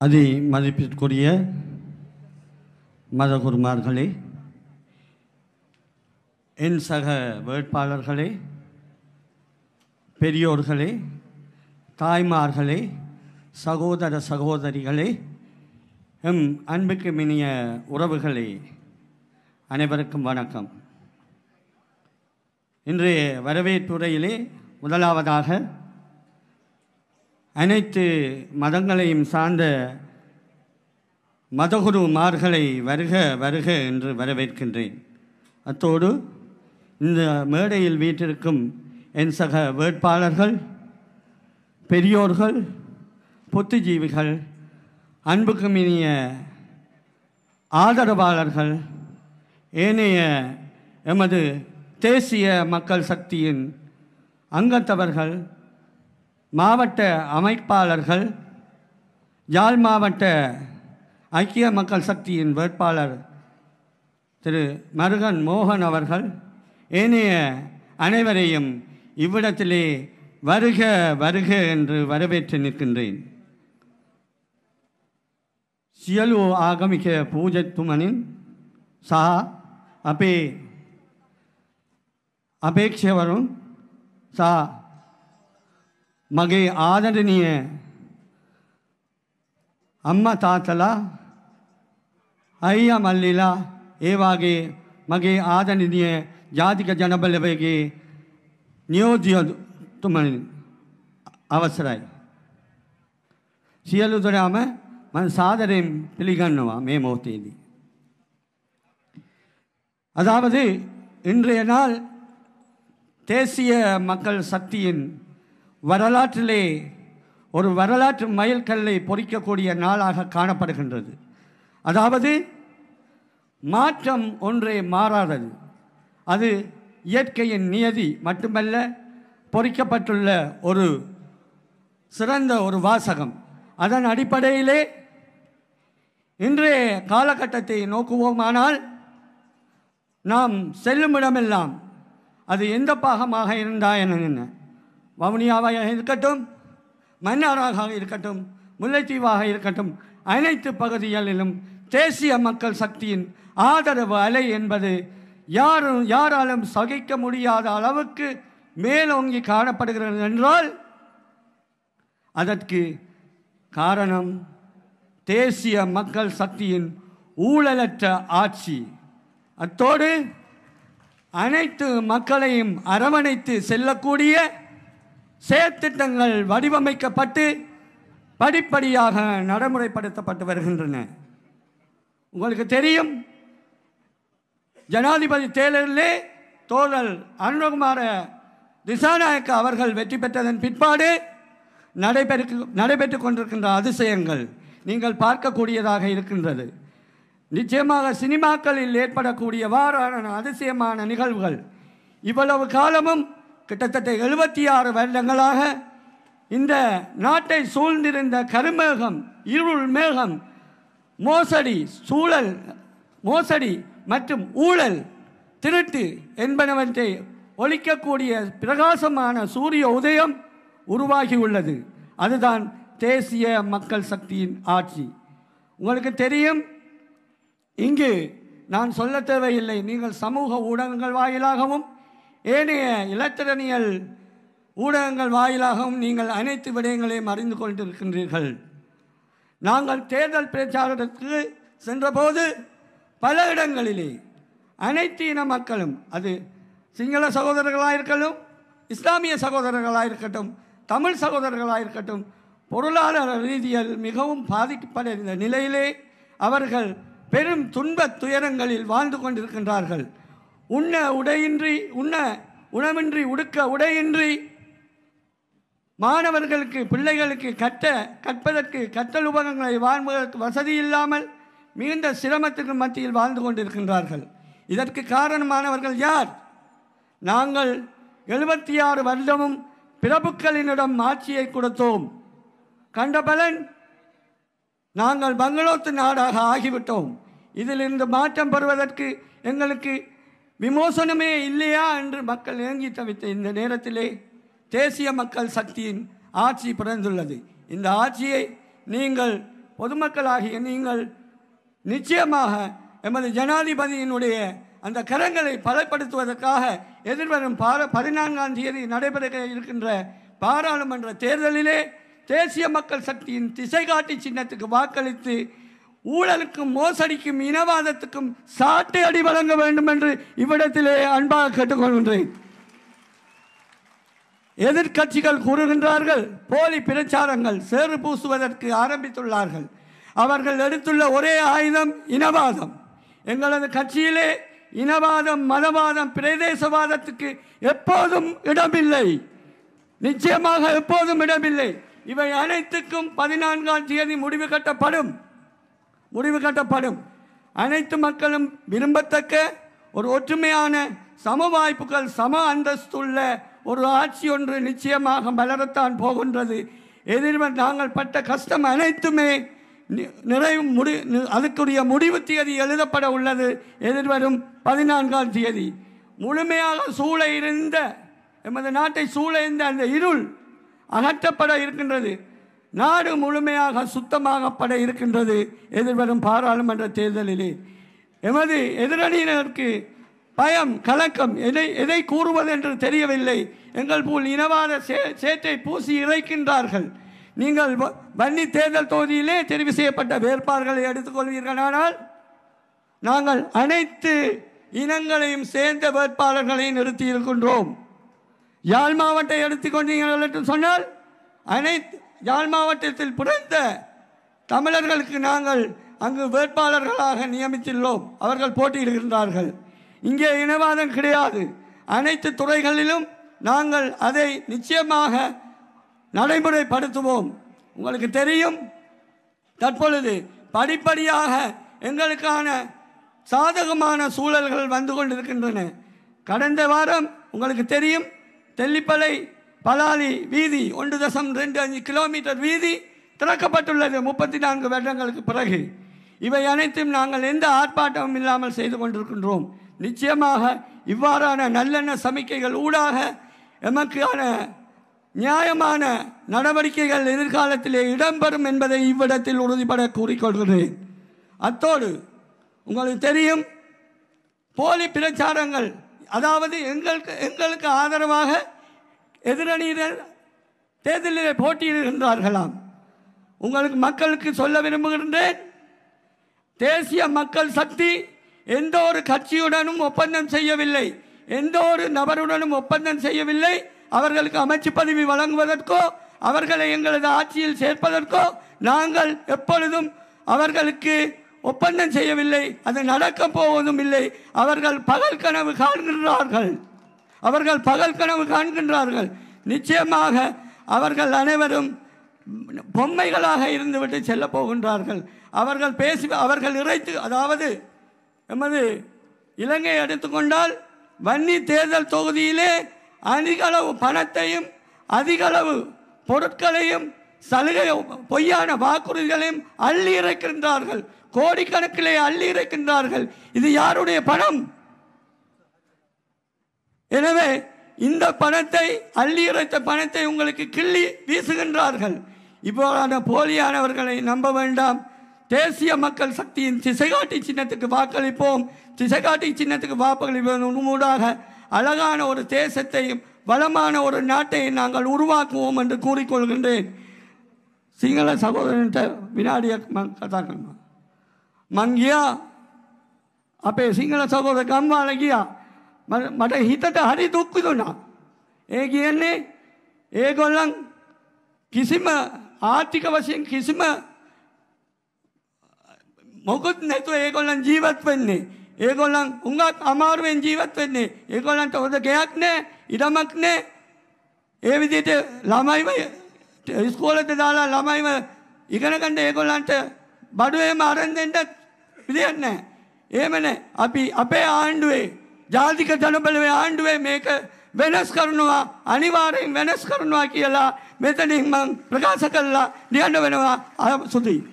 அதி மதிப்பிற்குரிய மதகுருமார்களே, என் சக வேட்பாளர்களே, பெரியோர்களே, தாய்மார்களே, சகோதர சகோதரிகளே, எம் அன்புக்கு மினிய உறவுகளே, அனைவருக்கும் வணக்கம். இன்றைய வரவேற்புரையிலே முதலாவதாக அனைத்து மதங்களையும் சார்ந்த மதகுருமார்களை வருக வருக என்று வரவேற்கின்றேன். அத்தோடு இந்த மேடையில் வீற்றிருக்கும் என் சக வேட்பாளர்கள், பெரியோர்கள், புத்திஜீவிகள், அன்புக்கு மினிய ஆதரவாளர்கள், ஏனைய எமது தேசிய மக்கள் சக்தியின் அங்கத்தவர்கள், மாவட்ட அமைப்பாளர்கள், யாழ் மாவட்ட ஐக்கிய மக்கள் சக்தியின் வேட்பாளர் திரு மருகன் மோகன் அவர்கள், ஏனைய அனைவரையும் இவ்விடத்திலே வருக வருக என்று வரவேற்று நிற்கின்றேன். සියලු ආගමික පූජතුමනින් සහ අපේ අපේක්ෂකවරුන් සහ මගේ ආදරණීය අම්මා තාත්තලා, අයියා මල්ලිලා, ඒ වාගේ මගේ ආදරණීය ජාතික ජනබලවේගයේ නියෝජිතතුමනි අවසරයි. සියලු දෙනාම මම සාදරයෙන් පිළිගන්නවා මේ මොහොතේදී. அதாவது இன்றைய நாள் தேசிய மக்கள் சக்தியின் வரலாற்றிலே ஒரு வரலாற்று மைல்கல்லை பொறிக்கக்கூடிய நாளாக காணப்படுகின்றது. அதாவது மாற்றம் ஒன்றே மாறாதது. அது இயற்கையின் நியதி மட்டுமல்ல, பொறிக்கப்பட்டுள்ள ஒரு சிறந்த ஒரு வாசகம். அதன் அடிப்படையிலே இன்றைய காலகட்டத்தை நோக்குவோமானால், நாம் செல்லுமிடமெல்லாம் அது எந்த பாகமாக இருந்தால் என்ன, வவுனியாவாக இருக்கட்டும், மன்னாராக இருக்கட்டும், முல்லைத்தீவாக இருக்கட்டும், அனைத்து பகுதிகளிலும் தேசிய மக்கள் சக்தியின் ஆதரவு அலை என்பது யாராலும் சகிக்க முடியாத அளவுக்கு மேலோங்கி காணப்படுகிறது என்றால், அதற்கு காரணம் தேசிய மக்கள் சக்தியின் ஊழலற்ற ஆட்சி. அத்தோடு அனைத்து மக்களையும் அரவணைத்து செல்லக்கூடிய செயற்திட்டங்கள் வடிவமைக்கப்பட்டு படிப்படியாக நடைமுறைப்படுத்தப்பட்டு வருகின்றன. உங்களுக்கு தெரியும், ஜனாதிபதி தேர்தலிலே தோழர் அருண்குமார திசாநாயக்க அவர்கள் வெற்றி பெற்றதன் பிற்பாடு நடைபெற்று கொண்டிருக்கின்ற அதிசயங்கள் நீங்கள் பார்க்கக்கூடியதாக இருக்கின்றது. நிச்சயமாக சினிமாக்களில் ஏற்படக்கூடியவாறான அதிசயமான நிகழ்வுகள் இவ்வளவு காலமும் கிட்டத்தட்ட 76 வருடங்களாக இந்த நாட்டை சூழ்ந்திருந்த கருமேகம், இருள் மேகம், மோசடி மற்றும் ஊழல், திருட்டு என்பனவற்றை ஒழிக்கக்கூடிய பிரகாசமான சூரிய உதயம் உருவாகியுள்ளது. அதுதான் தேசிய மக்கள் சக்தியின் ஆட்சி. உங்களுக்கு தெரியும், இங்கு நான் சொல்ல தேவையில்லை, நீங்கள் சமூக ஊடகங்கள் வாயிலாகவும் ஏனைய இலத்திரனியல் ஊடகங்கள் வாயிலாகவும் நீங்கள் அனைத்து விடயங்களையும் அறிந்து கொண்டிருக்கின்றீர்கள். நாங்கள் தேர்தல் பிரச்சாரத்திற்கு சென்றபோது பல இடங்களிலே அனைத்து இன மக்களும், அது சிங்கள சகோதரர்களாக இருக்கட்டும், இஸ்லாமிய சகோதரர்களாக இருக்கட்டும், தமிழ் சகோதரர்களாக இருக்கட்டும், பொருளாதார ரீதியில் மிகவும் பாதிக்கப்பட்ட நிலையிலே அவர்கள் பெரும் துன்பத் துயரங்களில் வாழ்ந்து கொண்டிருக்கின்றார்கள். உணவின்றி உடுக்க உடையின்றி, மாணவர்களுக்கு பிள்ளைகளுக்கு கற்பதற்கு கற்றல் உபகரணங்களை வாழ்வதற்கு வசதி இல்லாமல் மிகுந்த சிரமத்திற்கு மத்தியில் வாழ்ந்து கொண்டிருக்கின்றார்கள். இதற்கு காரணமானவர்கள் யார்? நாங்கள் 76 வருடமும் பிரபுக்களினிடம் ஆட்சியை கொடுத்தோம். கண்ட பலன், நாங்கள் பங்களோத்து நாடாக ஆகிவிட்டோம். இதிலிருந்து மாற்றம் பெறுவதற்கு எங்களுக்கு விமோசனமே இல்லையா என்று மக்கள் ஏங்கி தவித்த இந்த நேரத்திலே தேசிய மக்கள் சக்தியின் ஆட்சி பிறந்துள்ளது. இந்த ஆட்சியை நீங்கள் பொதுமக்களாகிய நீங்கள் நிச்சயமாக எமது ஜனாதிபதியினுடைய அந்த கரங்களை பலப்படுத்துவதற்காக எதிர்வரும் 14ஆம் தேதி நடைபெற இருக்கின்ற பாராளுமன்ற தேர்தலிலே தேசிய மக்கள் சக்தியின் திசைகாட்டி சின்னத்துக்கு வாக்களித்து ஊழலுக்கும் மோசடிக்கும் இனவாதத்துக்கும் சாட்டை அடி வழங்க வேண்டும் என்று இவ்விடத்திலே அன்பாக கேட்டுக்கொள்கின்றேன். எதிர்கட்சிகள் கூறுகின்றார்கள், போலி பிரச்சாரங்கள் சேறு பூசுவதற்கு ஆரம்பித்துள்ளார்கள். அவர்கள் எடுத்துள்ள ஒரே ஆயுதம் இனவாதம். எங்களது கட்சியிலே இனவாதம், மதவாதம், பிரதேசவாதத்துக்கு எப்போதும் இடமில்லை, நிச்சயமாக எப்போதும் இடமில்லை. இவை அனைத்துக்கும் 14ஆம் தேதி முடிவு கட்டப்படும். அனைத்து மக்களும் விரும்பத்தக்க ஒரு ஒற்றுமையான சம வாய்ப்புகள், சம அந்தஸ்துள்ள ஒரு ஆட்சி ஒன்று நிச்சயமாக மலரத்தான் போகின்றது. எதிர்வரும் நாங்கள் பட்ட கஷ்டம் அனைத்துமே அதுக்குரிய முடிவு தேதி எழுதப்பட உள்ளது. எதிர்வரும் 14ஆம் தேதி முழுமையாக சூழ இருந்த எமது நாட்டை சூழ இருந்த அந்த இருள் அகற்றப்பட இருக்கின்றது. நாடு முழுமையாக சுத்தமாகப்பட இருக்கின்றது. எதிர்வரும் பாராளுமன்ற தேர்தலிலே எமது எதிரணியினருக்கு பயம், கலக்கம், எதை கூறுவது என்று தெரியவில்லை. எங்கள் போல் இனவாத சேற்றை பூசி இறைக்கின்றார்கள். நீங்கள் வன்னி தேர்தல் தொகுதியிலே தெரிவு செய்யப்பட்ட வேட்பாளர்களை எடுத்துக்கொள்வீர்களானால் நாங்கள் அனைத்து இனங்களையும் சேர்ந்த வேட்பாளர்களை நிறுத்தி இருக்கின்றோம். யாழ் மாவட்டத்தை எடுத்துக்கொண்டீர்கள் என்று சொன்னால் அனைத்து யாழ் மாவட்டத்தில் பிறந்த தமிழர்களுக்கு நாங்கள் அங்கு வேட்பாளர்களாக நியமித்துள்ளோம். அவர்கள் போட்டியிடுகின்றார்கள். இங்கே இனவாதம் கிடையாது. அனைத்து துறைகளிலும் நாங்கள் அதை நிச்சயமாக நடைமுறைப்படுத்துவோம். உங்களுக்கு தெரியும், தற்பொழுது படிப்படியாக எங்களுக்கான சாதகமான சூழல்கள் வந்து கொண்டிருக்கின்றன. கடந்த வாரம் உங்களுக்கு தெரியும், தெல்லிப்பளை பலாலி வீதி 1.25 கிலோமீட்டர் வீதி திறக்கப்பட்டுள்ளது 34 வருடங்களுக்கு பிறகு. இவை அனைத்தும் நாங்கள் எந்த ஆர்ப்பாட்டமும் இல்லாமல் செய்து கொண்டிருக்கின்றோம். நிச்சயமாக இவ்வாறான நல்லெண்ண சமிக்கைகள் ஊடாக எமக்கான நியாயமான நடவடிக்கைகள் எதிர்காலத்திலே இடம்பெறும் என்பதை இவ்விடத்தில் உறுதிபட கூறிக்கொள்கிறேன். அத்தோடு உங்களுக்கு தெரியும், போலி பிரச்சாரங்கள், அதாவது எங்களுக்கு ஆதரவாக எதிரணியினர் தேர்தலில் போட்டியிடுகின்றார்களாம். உங்களுக்கு மக்களுக்கு சொல்ல விரும்புகின்றேன், தேசிய மக்கள் சக்தி எந்த ஒரு கட்சியுடனும் ஒப்பந்தம் செய்யவில்லை, எந்த ஒரு நபருடனும் ஒப்பந்தம் செய்யவில்லை. அவர்களுக்கு அமைச்சு பதவி வழங்குவதற்கோ அவர்களை எங்களது ஆட்சியில் சேர்ப்பதற்கோ நாங்கள் எப்பொழுதும் அவர்களுக்கு ஒப்பந்தம் செய்யவில்லை. அது நடக்கப் போவதும் இல்லை. அவர்கள் பகல் கனவு காண்கின்றார்கள். நிச்சயமாக அவர்கள் அனைவரும் பொம்மைகளாக இருந்துவிட்டு செல்ல போகின்றார்கள். அவர்கள் இறைத்து, அதாவது எமது இலங்கை எடுத்துக்கொண்டால் வன்னி தேர்தல் தொகுதியிலே அதிக அளவு பணத்தையும் அதிக அளவு பொருட்களையும் சலுகை பொய்யான வாக்குறுதிகளையும் அள்ளி இறைக்கின்றார்கள். கோடிக்கணக்கிலே அள்ளி இறைக்கின்றார்கள். இது யாருடைய பணம்? எனவே இந்த பணத்தை, அள்ளி இறைத்த பணத்தை உங்களுக்கு கிள்ளி வீசுகின்றார்கள். இவ்வாறான போலியானவர்களை நம்ப வேண்டாம். தேசிய மக்கள் சக்தியின் திசைகாட்டி சின்னத்துக்கு வாக்களிப்போம். திசைகாட்டி சின்னத்துக்கு வாக்களிப்பதன் மூலமாக அழகான ஒரு தேசத்தையும் வளமான ஒரு நாட்டையும் நாங்கள் உருவாக்குவோம் என்று கூறிக்கொள்கின்றேன். சிங்கள சகோதரன்ட்ட வினாடிய கதாக்கள் මංගියා අපේ සිංහල සහෝදර ගම්මාල ගියා. මට හිතට හරි දුක් විඳුණා. ඒ කියන්නේ ඒගොල්ලන් කිසිම ආර්ථික වශයෙන් කිසිම මොකුත් නැතුව ඒගොල්ලන් ජීවත් වෙන්නේ. ඒගොල්ලන් උඟක් අමාරුවෙන් ජීවත් වෙන්නේ. ඒගොල්ලන්ට හොඳ ගෙයක් නැහැ, ඉඩමක් නැහැ. ඒ විදිහට ළමයිව ඉස්කෝලේට දාලා ළමයිව ඉගෙන ගන්න ඒගොල්ලන්ට බඩුවේම අරන් දෙන්න විදියක් නැහැ. එහෙම නැහැ. අපි අපේ ආණ්ඩුවේ ජාතික ජනබලයේ ආණ්ඩුවේ මේක වෙනස් කරනවා, අනිවාර්යෙන් වෙනස් කරනවා කියලා මෙතනින් මම ප්‍රකාශ කළා. ලියන්න වෙනවා සුදී.